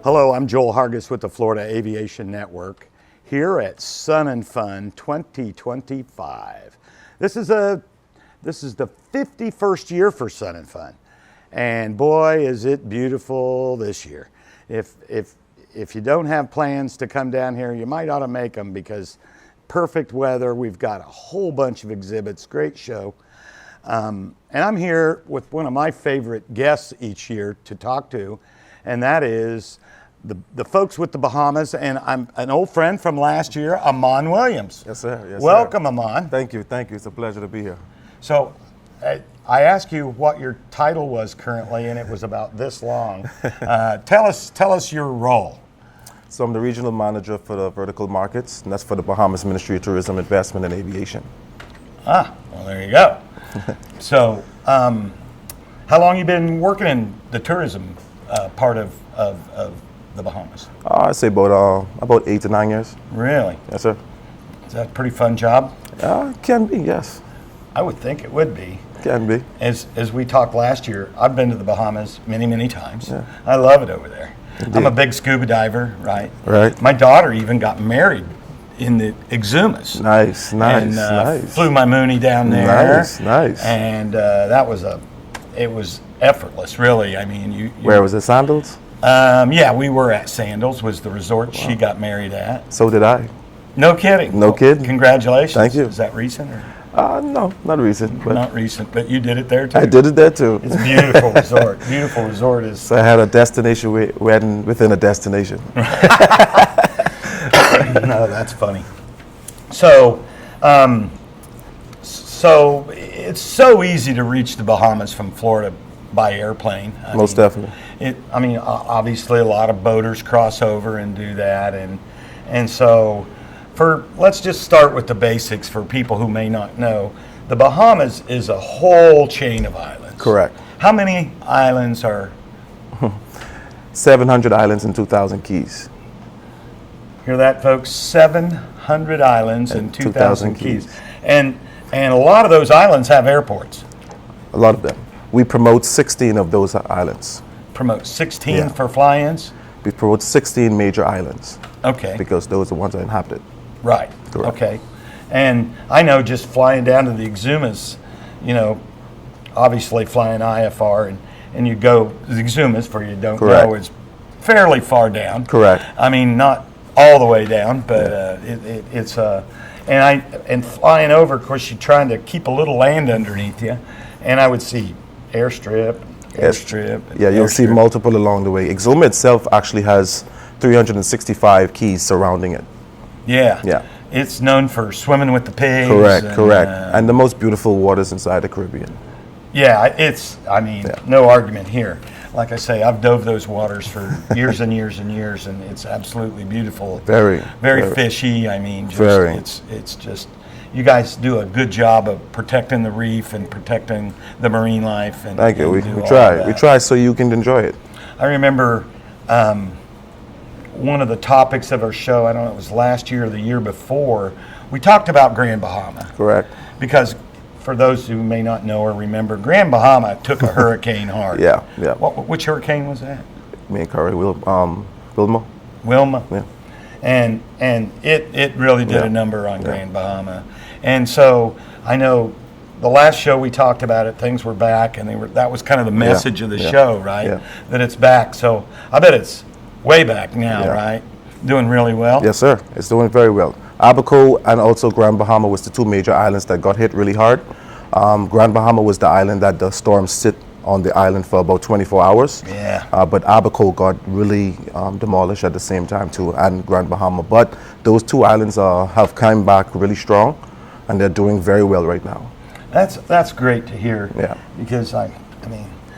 Hello, I'm Joel Hargis with the Florida Aviation Network here at Sun and Fun 2025. This is the 51st year for Sun and Fun, and boy, is it beautiful this year. If you don't have plans to come down here, you might ought to make them, because perfect weather. We've got a whole bunch of exhibits, great show, and I'm here with one of my favorite guests each year to talk to, and that is the folks with the Bahamas, and I'm an old friend from last year, Ahmad Williams. Yes, sir. Yes, welcome, sir. Ahmad. Thank you. Thank you. It's a pleasure to be here. So, I asked you what your title was currently, and it was about this long. Tell us your role. So I'm the regional manager for the vertical markets, and that's for the Bahamas Ministry of Tourism, Investment, and Aviation. Ah, well, there you go. So, how long you been working in the tourism part of the Bahamas? I'd say about 8 to 9 years. Really? Yes, sir. Is that a pretty fun job? Can be, yes. I would think it would be. Can be. As we talked last year, I've been to the Bahamas many times. Yeah. I love it over there. Indeed. I'm a big scuba diver, right? Right. My daughter even got married in the Exumas. Nice, and, nice. Flew my Mooney down there. Nice. And it was effortless, really. I mean, Where was it, Sandals? Yeah, we were at Sandals, was the resort she got married at. So did I. No kidding. No kidding. Congratulations. Thank you. Is that recent? No, not recent. But not recent, but you did it there too. I did it there too. It's a beautiful resort. Beautiful resort is. So I had a destination wedding within a destination. No, that's funny. So, so it's so easy to reach the Bahamas from Florida by airplane. Most definitely. Obviously, a lot of boaters cross over and do that, and so let's just start with the basics for people who may not know. The Bahamas is a whole chain of islands. Correct. How many islands are? 700 islands and 2,000 keys. Hear that, folks? 700 islands and 2,000 keys. And a lot of those islands have airports. A lot of them. We promote 16 of those islands. Promote 16 for fly-ins? We promote 16 major islands. Okay. Because those are the ones that are inhabited. Right. Correct. Okay. And I know just flying down to the Exumas, obviously flying IFR, and you go, the Exumas, for you don't Correct. know, is fairly far down. Correct. I mean, not all the way down, but it's and flying over, of course, you're trying to keep a little land underneath you, and I would see airstrip. Yeah, you'll see multiple along the way. Exuma itself actually has 365 keys surrounding it. Yeah. Yeah. It's known for swimming with the pigs. Correct. And the most beautiful waters inside the Caribbean. Yeah, no argument here. Like I say, I've dove those waters for years and years and years, and it's absolutely beautiful. Very fishy. I mean, it's just, you guys do a good job of protecting the reef and protecting the marine life. And thank you. We try. We try so you can enjoy it. I remember one of the topics of our show, I don't know, it was last year or the year before, we talked about Grand Bahama. Correct. Because for those who may not know or remember, Grand Bahama took a hurricane hard. Yeah. Which hurricane was that? Me and Corey, Wilma. Wilma. Yeah. And it really did a number on Grand Bahama. And so I know the last show we talked about it, things were back, and that was kind of the message of the show, right? Yeah. That it's back. So I bet it's way back now, right? Doing really well? Yes, sir. It's doing very well. Abaco and also Grand Bahama was the two major islands that got hit really hard. Grand Bahama was the island that the storm sit on the island for about 24 hours. Yeah. But Abaco got really demolished at the same time too, and Grand Bahama. But those two islands have come back really strong, and they're doing very well right now. That's great to hear. Yeah. Because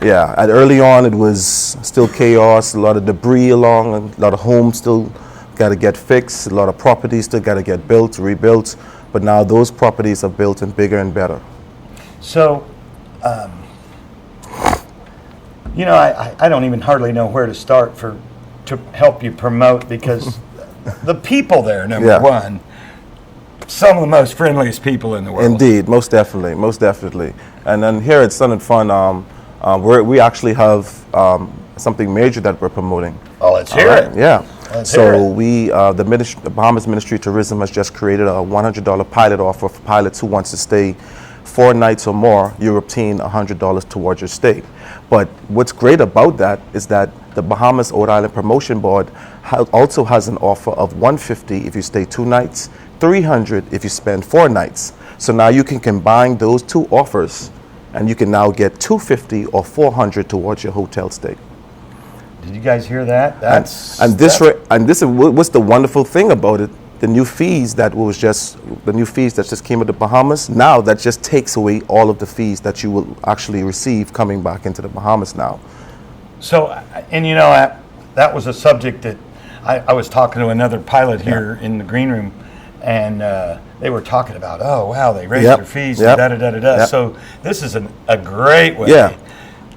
Yeah, and early on it was still chaos, a lot of debris along, a lot of homes still got to get fixed, a lot of properties still got to get built, rebuilt, but now those properties are built and bigger and better. So, you know, I don't even hardly know where to start to help you promote, because the people there, number one, some of the most friendliest people in the world. Indeed, most definitely, most definitely. And then here at Sun and Fun, we actually have something major that we're promoting. Oh, let's hear it. Yeah. Let's hear So it. the Bahamas Ministry of Tourism has just created a $100 pilot offer for pilots who wants to stay 4 nights or more. You obtain $100 towards your stay. But what's great about that is that the Bahamas Old Island Promotion Board also has an offer of $150 if you stay 2 nights, $300 if you spend 4 nights. So now you can combine those 2 offers, and you can now get $250 or $400 towards your hotel stay. Did you guys hear that? This is what's the wonderful thing about it. The new fees that just came with the Bahamas, now that just takes away all of the fees that you will actually receive coming back into the Bahamas now. So, and you know, that was a subject that I was talking to another pilot here in the green room, and they were talking about, oh wow, they raised their fees, da-da-da-da-da. So this is a great way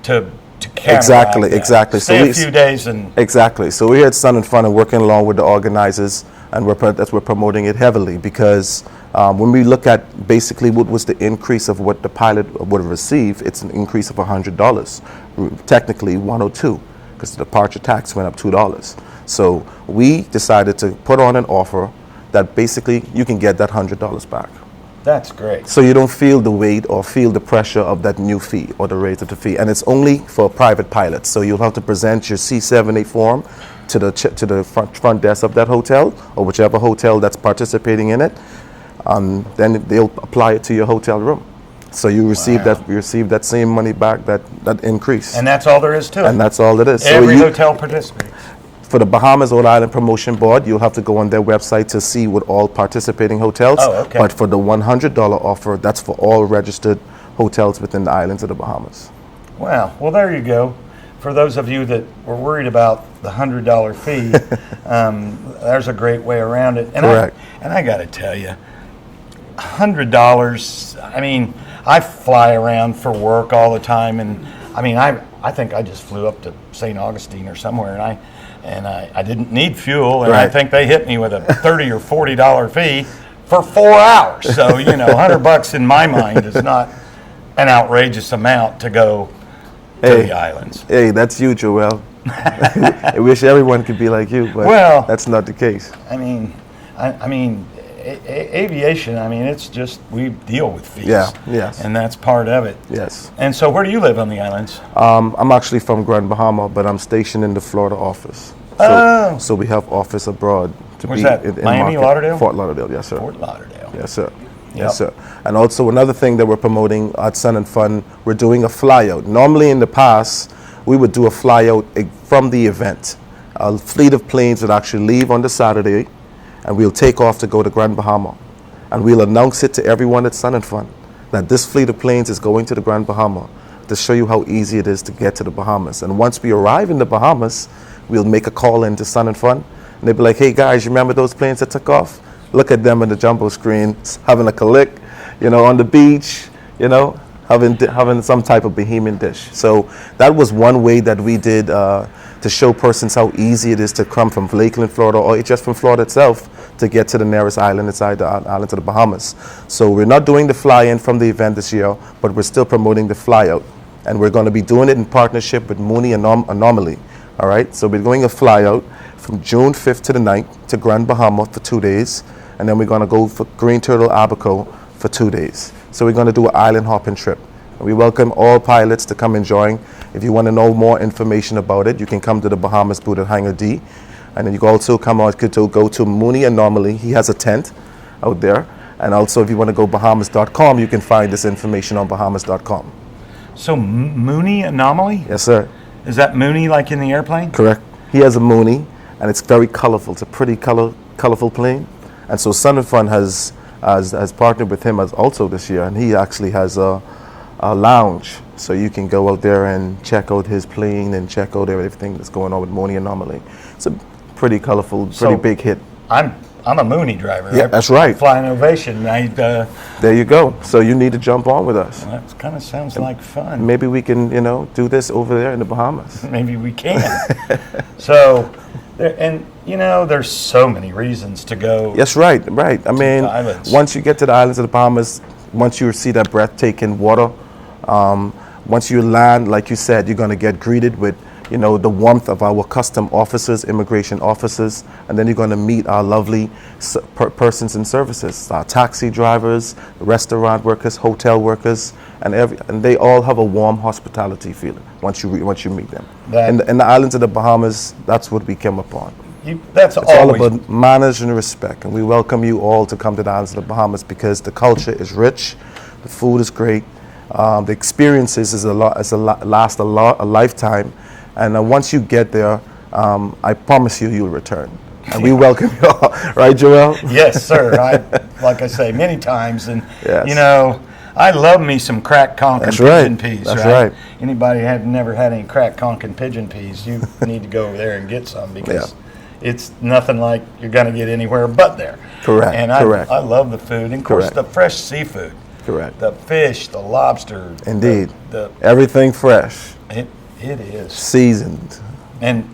to counteract exactly. Stay a few days and exactly. So we're here at Sun and Fun and working along with the organizers, and we're promoting it heavily, because when we look at basically what was the increase of what the pilot would have received, it's an increase of $100, technically $102, because the departure tax went up $2. So we decided to put on an offer that basically you can get that $100 back. That's great. So you don't feel the weight or feel the pressure of that new fee or the rate of the fee. And it's only for private pilots. So you'll have to present your C-7A form to the front desk of that hotel, or whichever hotel that's participating in it. Then they'll apply it to your hotel room. So you receive that same money back, that increase. And that's all there is to it. And that's all it is. Every hotel participates. For the Bahamas Old Island Promotion Board, you'll have to go on their website to see what all participating hotels. Oh, okay. But for the $100 offer, that's for all registered hotels within the islands of the Bahamas. Wow. Well, there you go. For those of you that were worried about the $100 fee, there's a great way around it. And Correct. I got to tell you, $100. I mean, I fly around for work all the time, and I mean, I think I just flew up to St. Augustine or somewhere, and I didn't need fuel, and I think they hit me with a $30 or $40 fee for 4 hours. So, you know, $100 in my mind is not an outrageous amount to go to the islands. Hey, that's you, Joel. I wish everyone could be like you, but that's not the case. I mean, aviation, I mean, it's just, we deal with fees. Yeah, yes. And that's part of it. Yes. And so where do you live on the islands? I'm actually from Grand Bahama, but I'm stationed in the Florida office. So we have office abroad. Where's that? In Miami, market. Lauderdale? Fort Lauderdale, yes, sir. Fort Lauderdale. Yes, sir. Yes, sir. And also another thing that we're promoting at Sun and Fun, we're doing a flyout. Normally in the past, we would do a flyout from the event. A fleet of planes would actually leave on the Saturday, and we'll take off to go to Grand Bahama. And we'll announce it to everyone at Sun and Fun that this fleet of planes is going to the Grand Bahama to show you how easy it is to get to the Bahamas. And once we arrive in the Bahamas, we'll make a call into Sun and Fun, and they'll be like, hey guys, you remember those planes that took off? Look at them on the jumbo screen, having a calic, you know, on the beach, you know, having some type of Bahamian dish. So that was one way that we did to show persons how easy it is to come from Lakeland, Florida, or just from Florida itself to get to the nearest island inside the islands of the Bahamas. So we're not doing the fly-in from the event this year, but we're still promoting the fly-out. And we're going to be doing it in partnership with Mooney Anomaly. All right, so we're doing a fly-out from June 5th to the 9th to Grand Bahama for 2 days. And then we're going to go for Green Turtle Abaco for 2 days. So we're going to do an island hopping trip. And we welcome all pilots to come and join. If you want to know more information about it, you can come to the Bahamas booth at Hangar D. And then you can also go to Mooney Anomaly. He has a tent out there. And also if you want to go Bahamas.com, you can find this information on Bahamas.com. So Mooney Anomaly? Yes, sir. Is that Mooney like in the airplane? Correct. He has a Mooney, and it's very colorful. It's a pretty colorful plane. And so Sun and Fun has partnered with him as also this year, and he actually has a lounge, so you can go out there and check out his plane and check out everything that's going on with Mooney Anomaly. It's a pretty colorful, pretty big hit. I'm a Mooney driver. Yeah, that's right. Flying Ovation. There you go. So you need to jump on with us. Well, that kind of sounds like fun. Maybe we can, do this over there in the Bahamas. Maybe we can. So, there's so many reasons to go. Yes, right. I mean, islands. Once you get to the islands of the Bahamas, once you see that breathtaking water, once you land, like you said, you're going to get greeted with the warmth of our custom officers, immigration officers, and then you're going to meet our lovely persons and services, our taxi drivers, restaurant workers, hotel workers, and they all have a warm hospitality feeling once you meet them. In the islands of the Bahamas, that's what we came upon. It's all about manners and respect, and we welcome you all to come to the islands of the Bahamas because the culture is rich, the food is great, the experiences last a lifetime. And once you get there, I promise you'll return. And we welcome you all. Right, Joel? Yes, sir. Like I say many times. And, yes. I love me some crack conch and pigeon peas. That's right. Anybody never had any crack conch and pigeon peas, you need to go over there and get some because it's nothing like you're going to get anywhere but there. Correct. And Correct. I love the food. And, of course, the fresh seafood. Correct. The fish, the lobster. Indeed. Everything fresh. It is. Seasoned. And,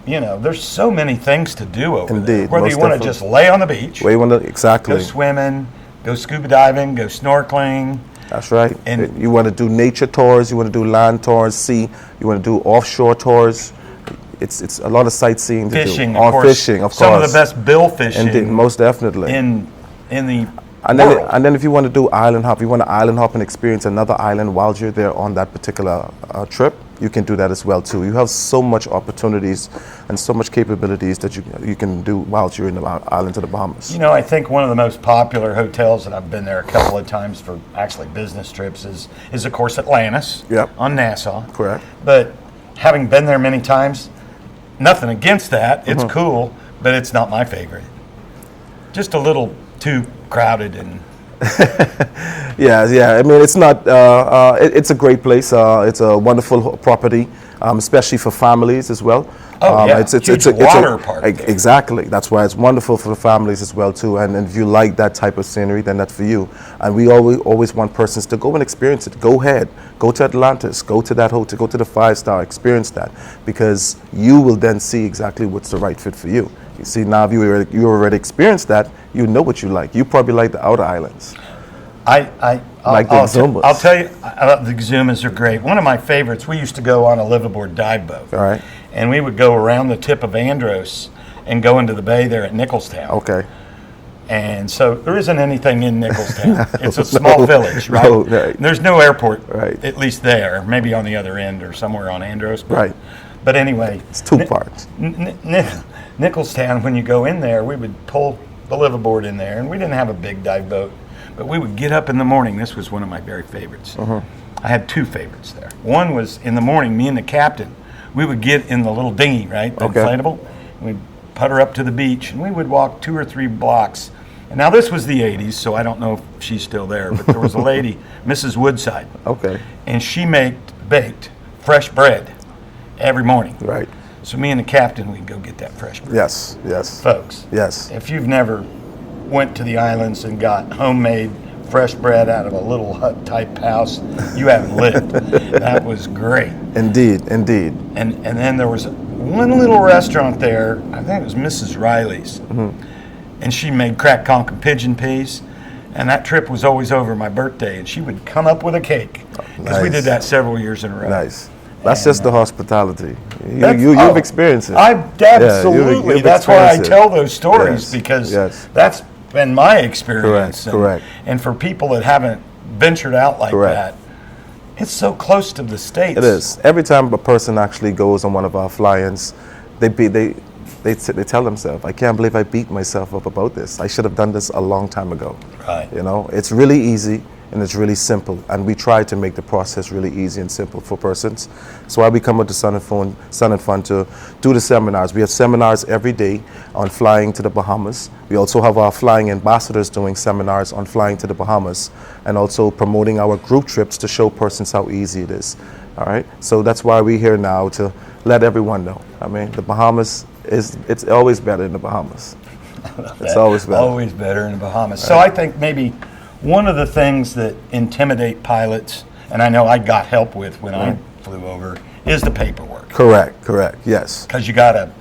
there's so many things to do over Indeed. there. Whether you want to just lay on the beach. Exactly. Go swimming, go scuba diving, go snorkeling. That's right. And you want to do nature tours, you want to do land tours, you want to do offshore tours. It's a lot of sightseeing to fishing, do. Of course. Fishing, of course. Some of the best bill fishing. Indeed, most definitely. In the And then if you want to do island hop, you want to island hop and experience another island while you're there on that particular trip, you can do that as well too. You have so much opportunities and so much capabilities that you can do while you're in the islands of the Bahamas. I think one of the most popular hotels, and I've been there a couple of times for actually business trips, is of course Atlantis on Nassau. Correct. But having been there many times, nothing against that. It's cool, but it's not my favorite. Just a little too crowded and I mean, it's not it's a great place. It's a wonderful property, especially for families as well. It's a water park. Exactly. That's why it's wonderful for the families as well too. And if you like that type of scenery, then that's for you. And we always want persons to go and experience it. Go ahead, go to Atlantis, go to that hotel, go to the 5-star, experience that, because you will then see exactly what's the right fit for you. You see, now if you already experienced that, you know what you like. You probably like the outer islands. I'll tell you, the Exumas are great. One of my favorites, we used to go on a liveaboard dive boat. All right. And we would go around the tip of Andros and go into the bay there at Nicholstown. Okay. And so there isn't anything in Nicholstown. It's a small village, right? No, right. There's no airport, right, at least there, maybe on the other end or somewhere on Andros. Right. But anyway. It's two parts. Nicholstown, when you go in there, we would pull the liveaboard in there, and we didn't have a big dive boat, but we would get up in the morning. This was one of my very favorites. I had two favorites there. One was in the morning, me and the captain, we would get in the little dinghy, right, the inflatable, and we'd putter up to the beach, and we would walk 2 or 3 blocks. And now this was the 80s, so I don't know if she's still there, but there was a lady, Mrs. Woodside, and she baked fresh bread every morning. Right. So me and the captain, we'd go get that fresh bread. Yes. Folks. Yes. If you've never went to the islands and got homemade fresh bread out of a little hut type house, you haven't lived. That was great. Indeed. And then there was one little restaurant there, I think it was Mrs. Riley's, and she made cracked conch and pigeon peas. And that trip was always over my birthday, and she would come up with a cake because we did that several years in a row. Nice. That's just the hospitality. You've experienced it. Absolutely. That's why I tell those stories, because that's been my experience. Correct. And for people that haven't ventured out like that, it's so close to the States. It is. Every time a person actually goes on one of our fly-ins, they tell themselves, I can't believe I beat myself up about this. I should have done this a long time ago. Right. It's really easy. and it's really simple. And we try to make the process really easy and simple for persons. So why we come with the Sun and Fun to do the seminars. We have seminars every day on flying to the Bahamas. We also have our flying ambassadors doing seminars on flying to the Bahamas, and also promoting our group trips to show persons how easy it is. All right, so that's why we're here now, to let everyone know. I mean, the Bahamas it's always better in the Bahamas. It's always better. Always better in the Bahamas. Right. So I think maybe one of the things that intimidate pilots, and I know I got help with when I flew over, is the paperwork. Correct, yes. Because you got to,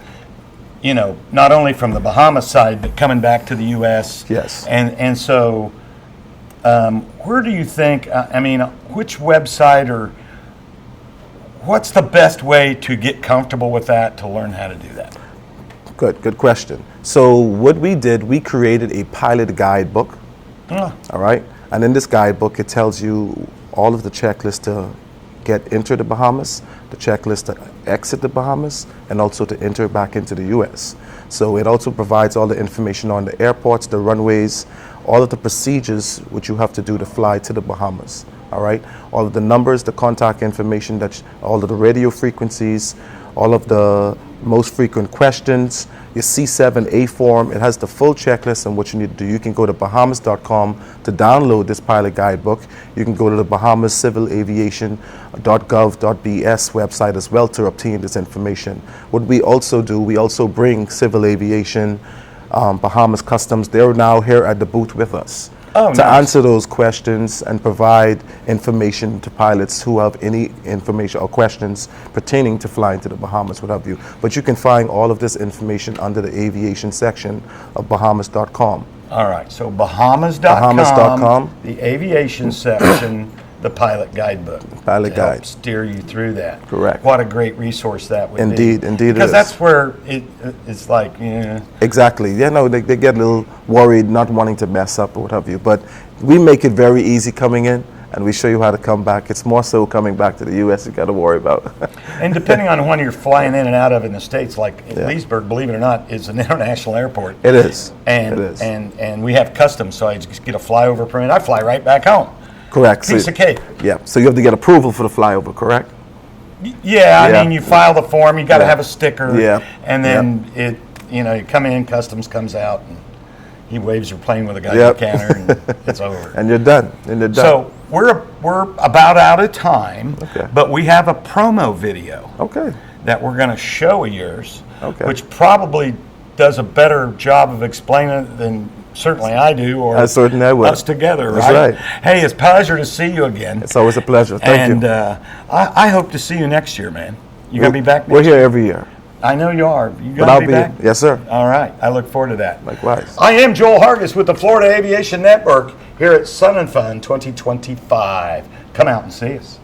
you know, not only from the Bahamas side, but coming back to the U.S. Yes. And so where do you think, I mean, which website, or what's the best way to get comfortable with that, to learn how to do that? Good question. So what we did, we created a pilot guidebook. All right, and in this guidebook, it tells you all of the checklists to get into the Bahamas, the checklist to exit the Bahamas, and also to enter back into the U.S. So it also provides all the information on the airports, the runways, all of the procedures which you have to do to fly to the Bahamas. All right, all of the numbers, the contact information, all of the radio frequencies, all of the most frequent questions, your C7A form. It has the full checklist and what you need to do. You can go to bahamas.com to download this pilot guidebook. You can go to the Bahamas Civil Aviation.gov.bs website as well to obtain this information. What we also do, we also bring Civil Aviation, Bahamas Customs. They're now here at the booth with us. To answer those questions and provide information to pilots who have any information or questions pertaining to flying to the Bahamas, what have you. But you can find all of this information under the aviation section of bahamas.com. All right, so bahamas.com, the aviation section, the pilot guidebook. Pilot guide. Help steer you through that. Correct. What a great resource that would be. Indeed because that's where it's like, yeah. Exactly. Yeah, no, they get a little worried, not wanting to mess up or what have you. But we make it very easy coming in, and we show you how to come back. It's more so coming back to the U.S. you got to worry about. And depending on when you're flying in and out of in the States, like Leesburg, believe it or not, is an international airport. It is. And, it is. And we have customs, so I just get a flyover permit. I fly right back home. Correct. Piece of cake. Yeah. So you have to get approval for the flyover, correct? Yeah. I mean, you file the form. You got to have a sticker. Yeah. And then you come in, customs comes out, and he waves your plane with a guy at the counter, and it's over. And you're done. So we're about out of time. Okay. But we have a promo video. Okay. That we're going to show of yours. Okay. Which probably does a better job of explaining it than certainly I do, or I certainly would. Us together, That's right? right. Hey, it's a pleasure to see you again. It's always a pleasure. Thank you. And I hope to see you next year, man. You going to be back next year? We're here every year. I know you are. You going to be back? Yes, sir. All right. I look forward to that. Likewise. I am Joel Hargis with the Florida Aviation Network here at Sun and Fun 2025. Come out and see us.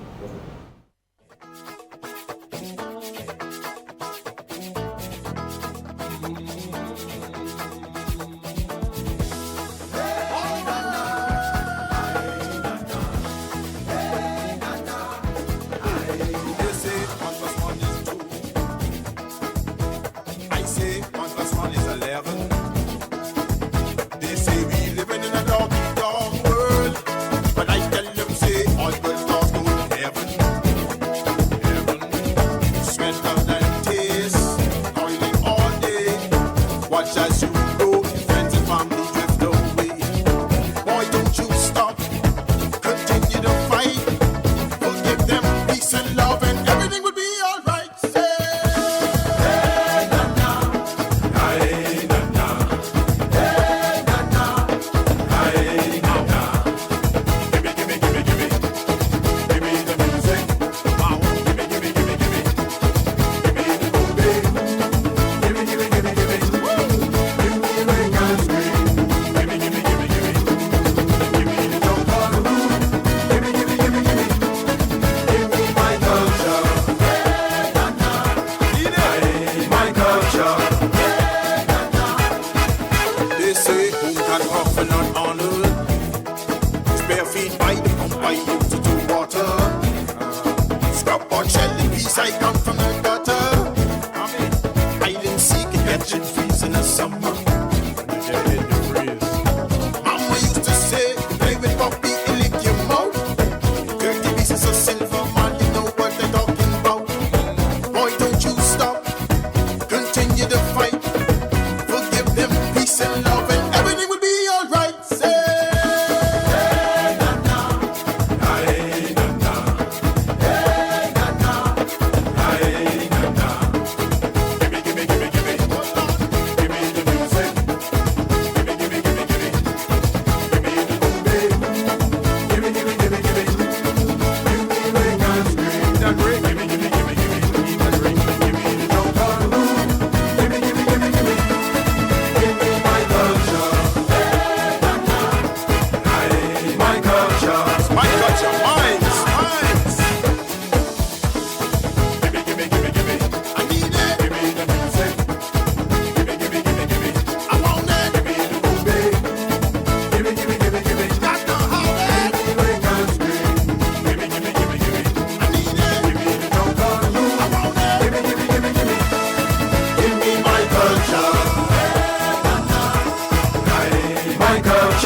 Mama used to say, play with puppy, it lick your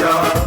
show.